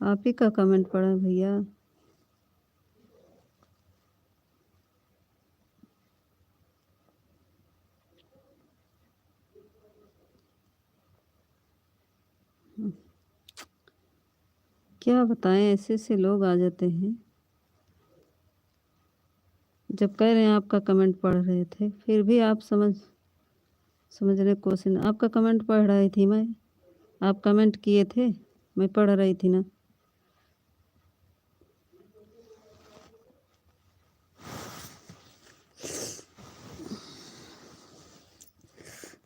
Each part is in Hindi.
आप ही का कमेंट पढ़ा भैया। क्या बताएं, ऐसे ऐसे लोग आ जाते हैं। जब कह रहे हैं आपका कमेंट पढ़ रहे थे, फिर भी आप समझने की कोशिश। आपका कमेंट पढ़ रही थी मैं, आप कमेंट किए थे, मैं पढ़ रही थी ना।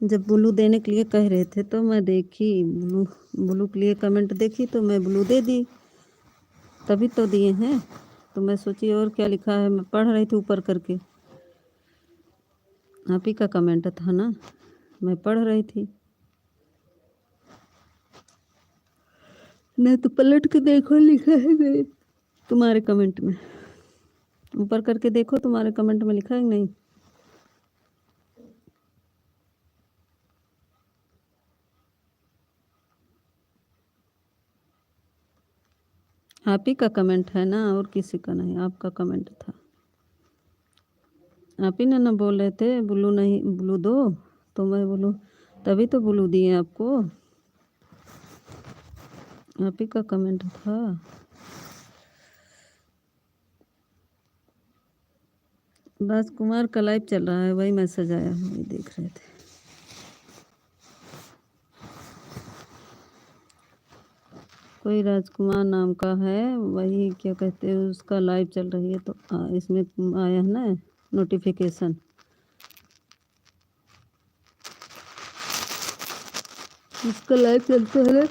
जब ब्लू देने के लिए कह रहे थे तो मैं देखी, ब्लू के लिए कमेंट देखी तो मैं ब्लू दे दी, तभी तो दिए हैं। तो मैं सोची और क्या लिखा है, मैं पढ़ रही थी ऊपर करके। आप ही का कमेंट था ना, मैं पढ़ रही थी। नहीं तो पलट के देखो, लिखा है नहीं तुम्हारे कमेंट में। ऊपर करके देखो, तुम्हारे कमेंट में लिखा है नहीं। आप ही का कमेंट है ना, और किसी का नहीं, आपका कमेंट था। आप ही ने ना बोल रहे थे ब्लू नहीं, ब्लू दो, तो मैं बोलूँ, तभी तो ब्लू दिए आपको। आप ही का कमेंट था। राजकुमार का लाइव चल रहा है, वही मैसेज आया, वही देख रहे थे। कोई राजकुमार नाम का है, वही क्या कहते हैं, उसका लाइव चल रही है, तो इसमें आया है ना नोटिफिकेशन। उसका लाइव चलता है ना,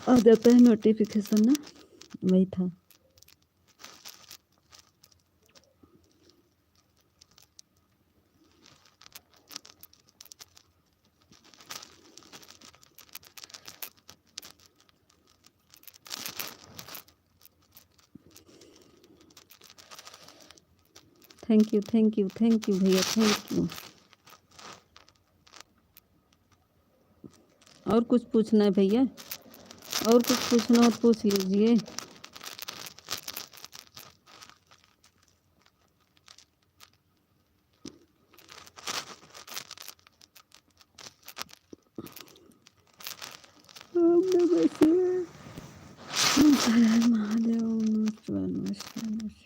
आ जाता है नोटिफिकेशन ना, वही था। Thank you thank you thank you भैया, थैंक यू। और कुछ पूछना है भैया? और कुछ पूछना हो तो पूछ लीजिए। ओम नमः शिवाय, ओम हर हर महादेव, ओम नमः शिवाय, नमः शिवाय, नमः शिवाय।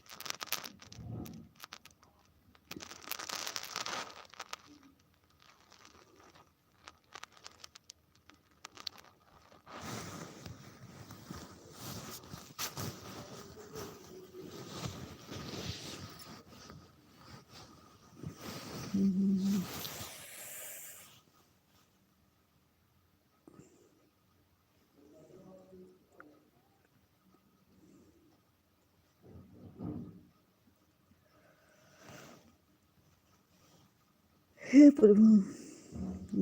हे प्रभु,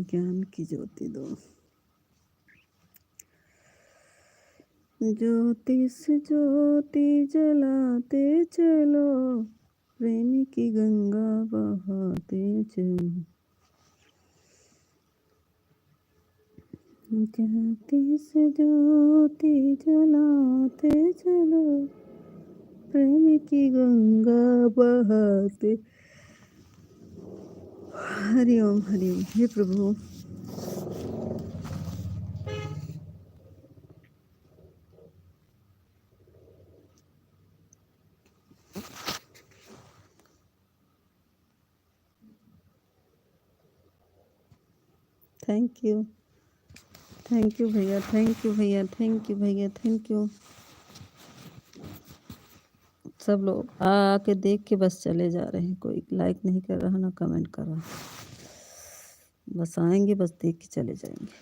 ज्ञान की ज्योति दो। ज्योति से ज्योति जलाते चलो, प्रेम की गंगा बहाते चलो। ज्योति से ज्योति जलाते चलो, प्रेम की गंगा बहाते। हरिओम हरिओम। हे प्रभु, थैंक यू भैया, थैंक यू भैया, थैंक यू भैया, थैंक यू। सब लोग आके देख के बस चले जा रहे हैं, कोई लाइक नहीं कर रहा ना कमेंट कर रहा, बस आएंगे, बस देख के चले जाएंगे।